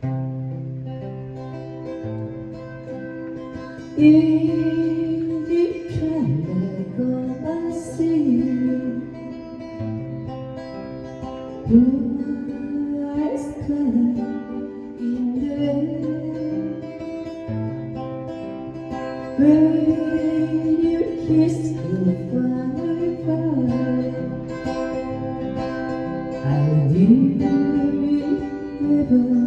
You did try to go I see blue eyes color in the air when you kiss goodbye. I knew it never